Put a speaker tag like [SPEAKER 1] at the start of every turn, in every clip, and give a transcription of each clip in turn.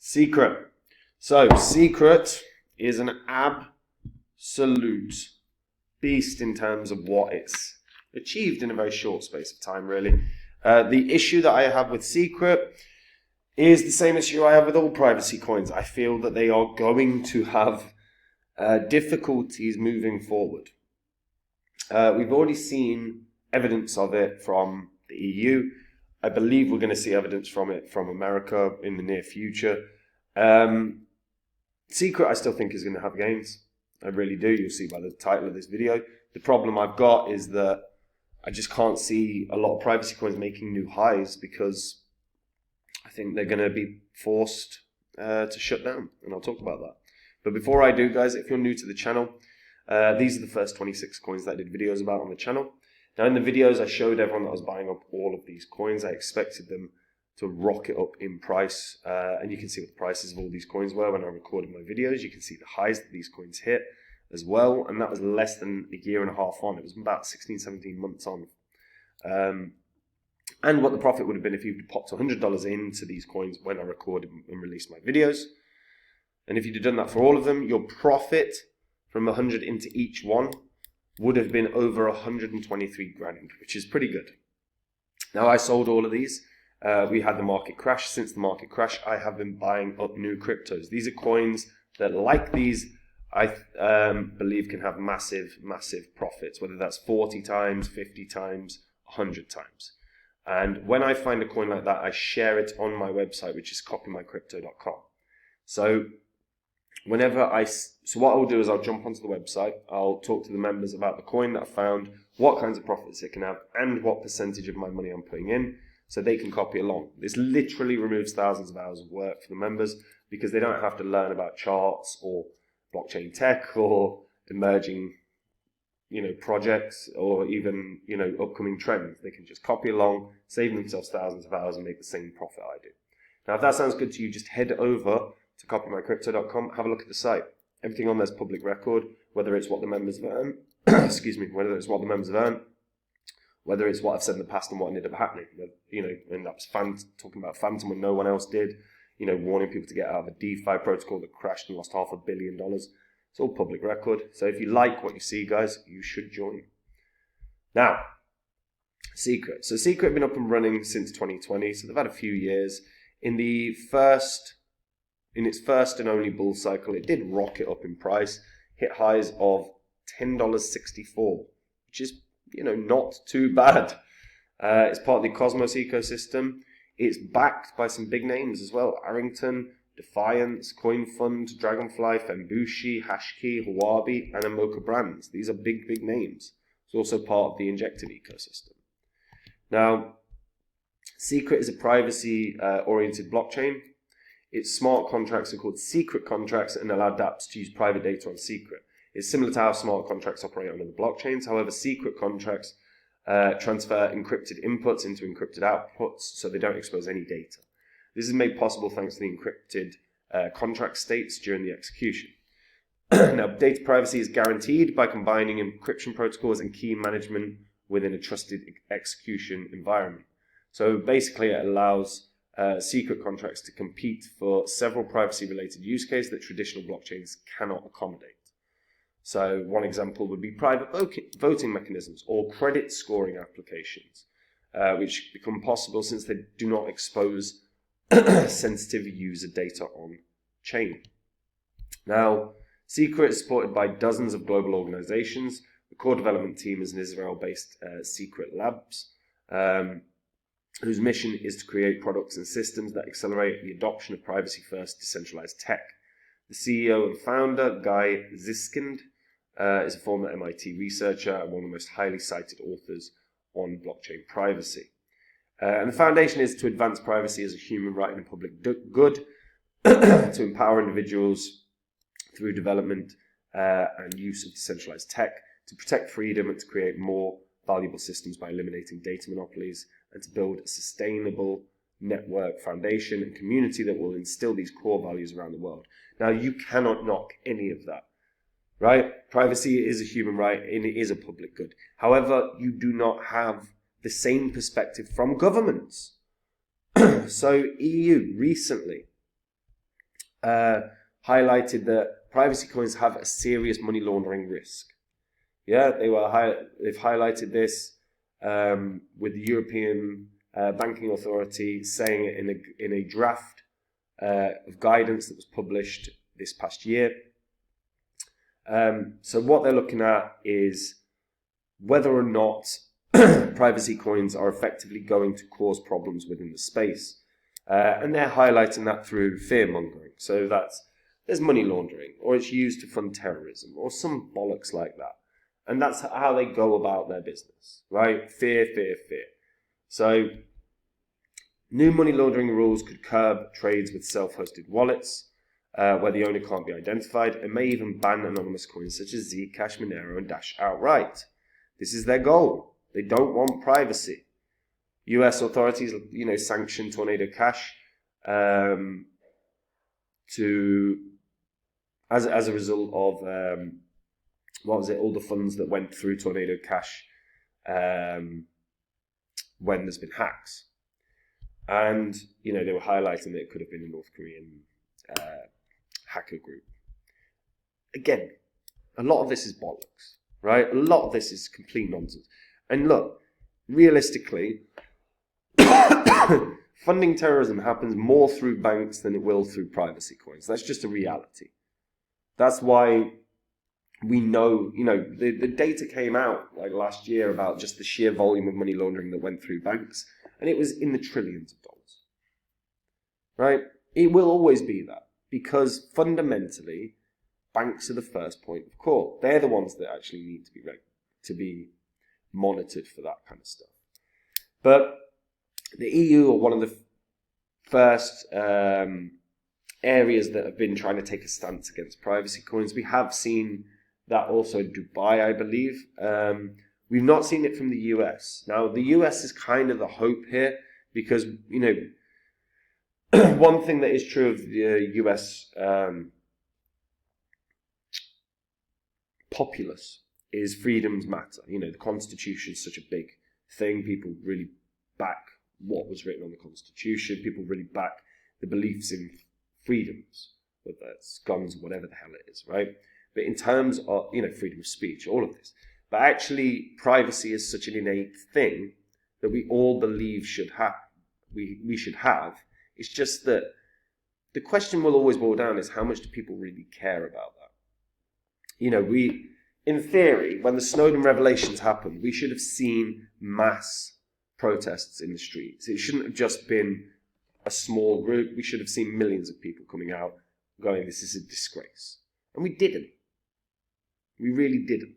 [SPEAKER 1] Secret. So, Secret is an absolute beast in terms of what it's achieved in a very short space of time, really. The issue that I have with Secret is the same issue I have with all privacy coins. I feel that they are going to have difficulties moving forward. We've already seen evidence of it from the EU. I believe we're going to see evidence from it from America in the near future. Secret, I still think, is going to have gains. I really do. You'll see by the title of this video. The problem I've got is that I just can't see a lot of privacy coins making new highs because I think they're going to be forced to shut down, and I'll talk about that. But before I do, guys, if you're new to the channel, these are the first 26 coins that I did videos about on the channel. Now, in the videos, I showed everyone that I was buying up all of these coins. I expected them to rocket up in price, and you can see what the prices of all these coins were when I recorded my videos. You can see the highs that these coins hit as well, and that was less than a year and a half on. It was about 16, 17 months on. And what the profit would have been if you'd popped $100 into these coins when I recorded and released my videos. And if you'd have done that for all of them, your profit from 100 into each one would have been over 123 grand, which is pretty good. Now, I sold all of these. We had the market crash. Since the market crash, I have been buying up new cryptos. These are coins that, like these, I believe can have massive, massive profits, whether that's 40 times, 50 times, 100 times. And when I find a coin like that, I share it on my website, which is copymycrypto.com. So what I'll do is I'll jump onto the website, I'll talk to the members about the coin that I found, what kinds of profits it can have, and what percentage of my money I'm putting in, so they can copy along. This literally removes thousands of hours of work for the members because they don't have to learn about charts or blockchain tech or emerging, projects or even, upcoming trends. They can just copy along, save themselves thousands of hours and make the same profit I do. Now, if that sounds good to you, just head over to copymycrypto.com, have a look at the site. Everything on there is public record, whether it's what the members have earned, whether it's what the members have earned, whether it's what I've said in the past and what ended up happening. And that's talking about Phantom when no one else did, warning people to get out of a DeFi protocol that crashed and lost $500 million. It's all public record. So if you like what you see, guys, you should join. Now, Secret. So Secret have been up and running since 2020, so they've had a few years. In its first and only bull cycle, it did rocket up in price, hit highs of $10.64, which is, not too bad. It's part of the Cosmos ecosystem. It's backed by some big names as well. Arrington, Defiance, CoinFund, Dragonfly, Fembushi, Hashkey, Huobi, and Animoca Brands. These are big, big names. It's also part of the Injective ecosystem. Now, Secret is a privacy-oriented blockchain. Its smart contracts are called secret contracts and allow dApps to use private data on Secret. It's similar to how smart contracts operate on other blockchains. However, secret contracts transfer encrypted inputs into encrypted outputs, so they don't expose any data. This is made possible thanks to the encrypted contract states during the execution. Now, data privacy is guaranteed by combining encryption protocols and key management within a trusted execution environment. So basically, it allows secret contracts to compete for several privacy-related use cases that traditional blockchains cannot accommodate. So one example would be private voting mechanisms or credit scoring applications, which become possible since they do not expose sensitive user data on chain. Now, Secret is supported by dozens of global organizations. The core development team is an Israel-based Secret Labs, whose mission is to create products and systems that accelerate the adoption of privacy-first decentralized tech. The CEO and founder, Guy Ziskind, is a former MIT researcher and one of the most highly cited authors on blockchain privacy. And the foundation is to advance privacy as a human right and a public good, to empower individuals through development and use of decentralized tech, to protect freedom and to create more valuable systems by eliminating data monopolies, and to build a sustainable network foundation and community that will instill these core values around the world. Now, you cannot knock any of that, right? Privacy is a human right and it is a public good. However, you do not have the same perspective from governments. So EU recently highlighted that privacy coins have a serious money laundering risk. Yeah, they've highlighted this with the European Banking Authority saying it in a draft of guidance that was published this past year. So what they're looking at is whether or not privacy coins are effectively going to cause problems within the space. And they're highlighting that through fear-mongering. So there's money laundering, or it's used to fund terrorism, or some bollocks like that. And that's how they go about their business, right? Fear, fear, fear. So new money laundering rules could curb trades with self-hosted wallets, where the owner can't be identified, and may even ban anonymous coins such as Zcash, Monero, and Dash outright. This is their goal. They don't want privacy. US authorities, sanctioned Tornado Cash as a result of all the funds that went through Tornado Cash when there's been hacks. And, they were highlighting that it could have been a North Korean hacker group. Again, a lot of this is bollocks, right? A lot of this is complete nonsense. And look, realistically, funding terrorism happens more through banks than it will through privacy coins. That's just a reality. That's why we know, the data came out like last year about just the sheer volume of money laundering that went through banks, and it was in the trillions of dollars. Right? It will always be that, because fundamentally, banks are the first point of call. They're the ones that actually need to be monitored for that kind of stuff. But the EU are one of the first areas that have been trying to take a stance against privacy coins. We have seen that also in Dubai, I believe. We've not seen it from the US. Now, the US is kind of the hope here because, one thing that is true of the US populace is freedoms matter. The Constitution is such a big thing. People really back what was written on the Constitution. People really back the beliefs in freedoms, whether it's guns, whatever the hell it is, right? But in terms of, freedom of speech, all of this. But actually, privacy is such an innate thing that we all believe should have. We should have. It's just that the question will always boil down is how much do people really care about that? In theory, when the Snowden revelations happened, we should have seen mass protests in the streets. It shouldn't have just been a small group. We should have seen millions of people coming out going, this is a disgrace. And we didn't. We really didn't.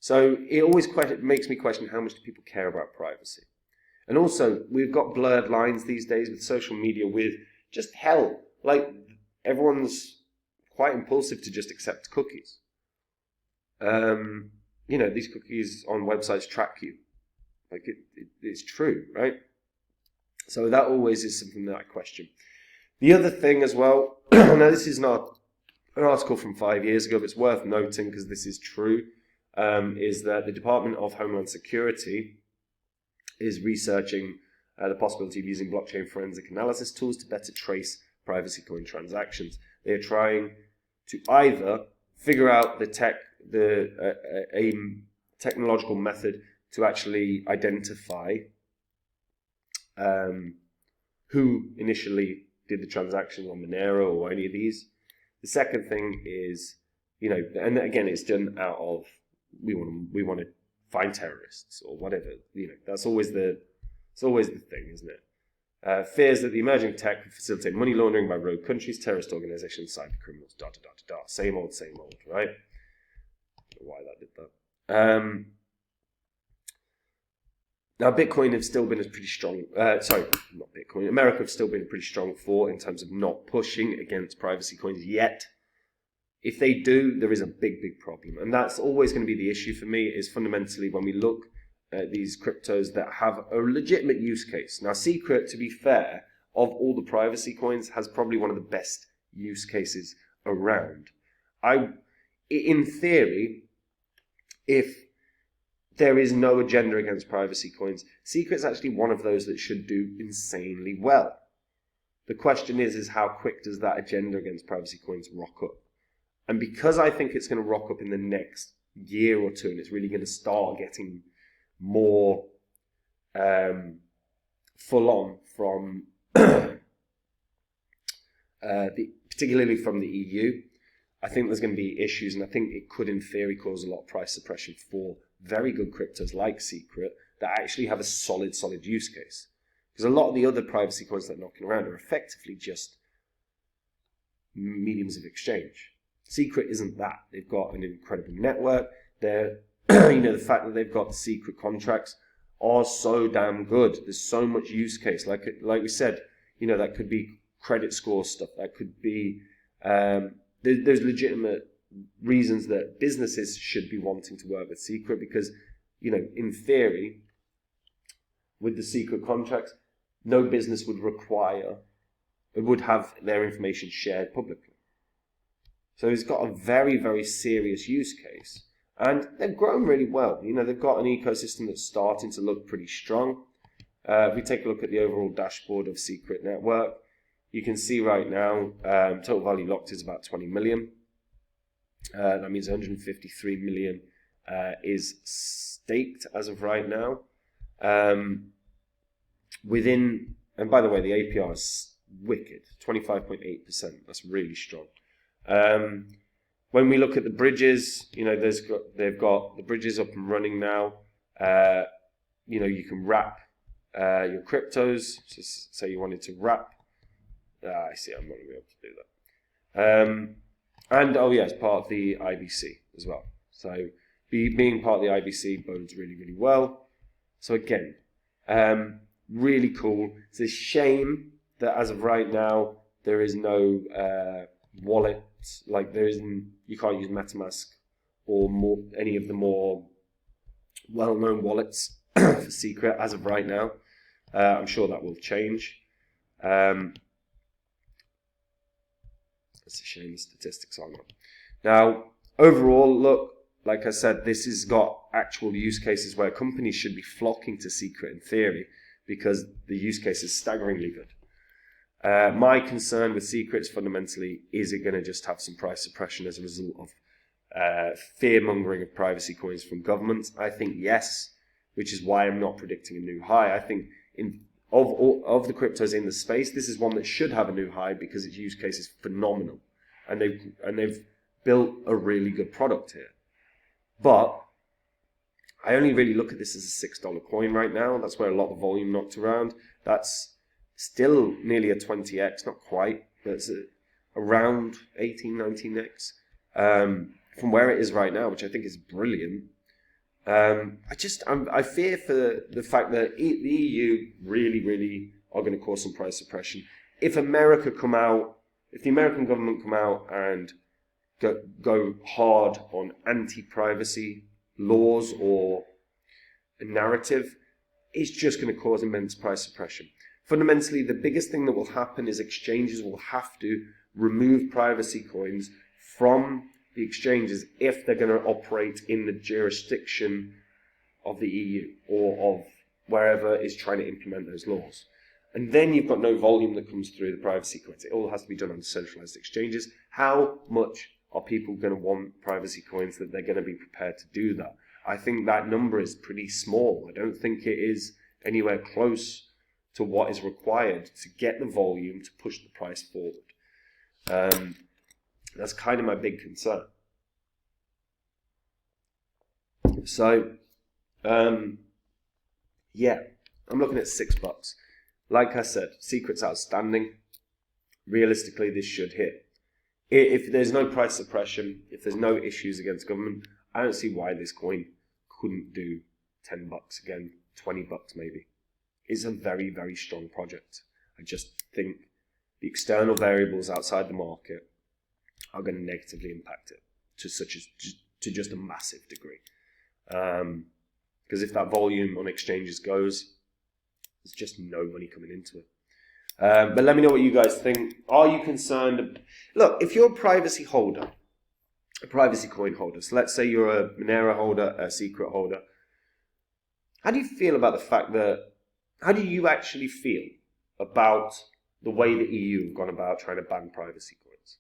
[SPEAKER 1] So it always makes me question how much do people care about privacy. And also, we've got blurred lines these days with social media with just hell. Like, everyone's quite impulsive to just accept cookies. These cookies on websites track you. Like, it's true, right? So that always is something that I question. The other thing as well, now this is not an article from 5 years ago, but it's worth noting because this is true, is that the Department of Homeland Security is researching the possibility of using blockchain forensic analysis tools to better trace privacy coin transactions. They are trying to either figure out a technological method to actually identify who initially did the transaction on Monero or any of these. The second thing is, and again, it's done out of we want to find terrorists or whatever. That's always the thing, isn't it? Fears that the emerging tech could facilitate money laundering by rogue countries, terrorist organizations, cyber criminals, Same old, right? I don't know why that did that. Now, Bitcoin have still been a pretty strong, America have still been a pretty strong force in terms of not pushing against privacy coins yet. If they do, there is a big, big problem. And that's always going to be the issue for me, is fundamentally when we look at these cryptos that have a legitimate use case. Now, Secret, to be fair, of all the privacy coins, has probably one of the best use cases around. In theory, if there is no agenda against privacy coins, Secret's actually one of those that should do insanely well. The question is how quick does that agenda against privacy coins rock up? And because I think it's going to rock up in the next year or two, and it's really going to start getting more full on from particularly from the EU, I think there's going to be issues, and I think it could, in theory, cause a lot of price suppression for very good cryptos like Secret that actually have a solid use case. Because a lot of the other privacy coins that are knocking around are effectively just mediums of exchange. Secret isn't that. They've got an incredible network. They're, the fact that they've got secret contracts are so damn good. There's so much use case. Like we said, that could be credit score stuff. That could be there's legitimate reasons that businesses should be wanting to work with Secret because, in theory, with the secret contracts, no business would have their information shared publicly. So it's got a very, very serious use case. And they've grown really well. They've got an ecosystem that's starting to look pretty strong. If we take a look at the overall dashboard of Secret Network, you can see right now, total value locked is about 20 million. That means 153 million is staked as of right now. And by the way, the APR is wicked, 25.8%. That's really strong. When we look at the bridges, they've got the bridges up and running now. You can wrap your cryptos. So say you wanted to wrap. I see. I'm not going to be able to do that. And it's part of the IBC as well. So being part of the IBC bodes really, really well. So again, really cool. It's a shame that as of right now there is no wallet. Like you can't use MetaMask or any of the more well-known wallets for Secret as of right now. I'm sure that will change. It's a shame the statistics are not. Now, overall, look, like I said, this has got actual use cases where companies should be flocking to Secret in theory because the use case is staggeringly good. My concern with Secret is fundamentally, is it going to just have some price suppression as a result of fear-mongering of privacy coins from governments? I think yes, which is why I'm not predicting a new high. I think of the cryptos in the space, this is one that should have a new high because its use case is phenomenal, and they've built a really good product here. But I only really look at this as a $6 coin right now. That's where a lot of volume knocked around. That's still nearly a 20x, not quite, but it's around 18, 19x from where it is right now, which I think is brilliant. I fear for the fact that the EU really, really are going to cause some price suppression. If the American government come out and go hard on anti-privacy laws or a narrative, it's just going to cause immense price suppression. Fundamentally, the biggest thing that will happen is exchanges will have to remove privacy coins from the exchanges if they're going to operate in the jurisdiction of the EU or of wherever is trying to implement those laws. And then you've got no volume that comes through the privacy coins. It all has to be done on centralized exchanges. How much are people going to want privacy coins that they're going to be prepared to do that? I think that number is pretty small. I don't think it is anywhere close to what is required to get the volume to push the price forward. That's kind of my big concern. So, I'm looking at $6. Like I said, Secret's outstanding. Realistically, this should hit. If there's no price suppression, if there's no issues against government, I don't see why this coin couldn't do $10 again, $20 maybe. It's a very, very strong project. I just think the external variables outside the market are going to negatively impact it to just a massive degree. Because if that volume on exchanges goes, there's just no money coming into it. But let me know what you guys think. Are you concerned? Look, if you're a privacy holder, a privacy coin holder, so let's say you're a Monero holder, a Secret holder, how do you feel about the fact that, how do you actually feel about the way the EU have gone about trying to ban privacy coins.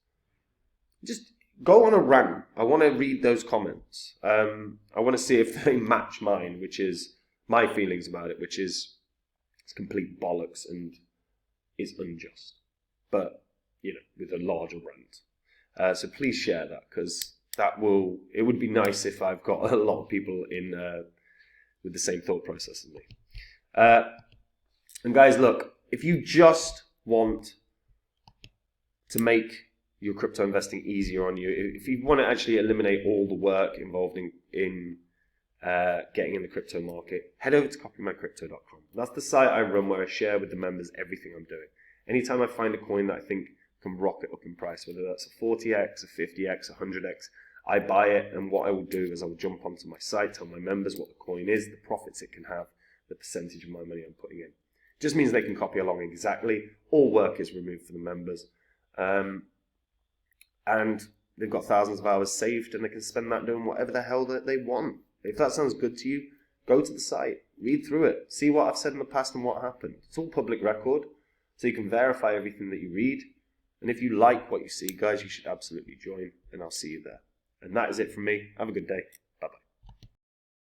[SPEAKER 1] Just go on a rant. I want to read those comments. I want to see if they match mine, which is my feelings about it, which is it's complete bollocks and is unjust. But, you know, with a larger rant. So please share that, because it would be nice if I've got a lot of people in with the same thought process as me. And guys, look, if you just want to make your crypto investing easier on you, if you want to actually eliminate all the work involved in getting in the crypto market, head over to copymycrypto.com. That's the site I run where I share with the members everything I'm doing. Anytime I find a coin that I think can rocket up in price, whether that's a 40x, a 50x, a 100x, I buy it, and what I will do is I will jump onto my site, tell my members what the coin is, the profits it can have, the percentage of my money I'm putting in. It just means they can copy along exactly. All work is removed for the members. And they've got thousands of hours saved, and they can spend that doing whatever the hell that they want. If that sounds good to you, go to the site, read through it, see what I've said in the past and what happened. It's all public record, so you can verify everything that you read. And if you like what you see, guys, you should absolutely join, and I'll see you there. And that is it from me. Have a good day.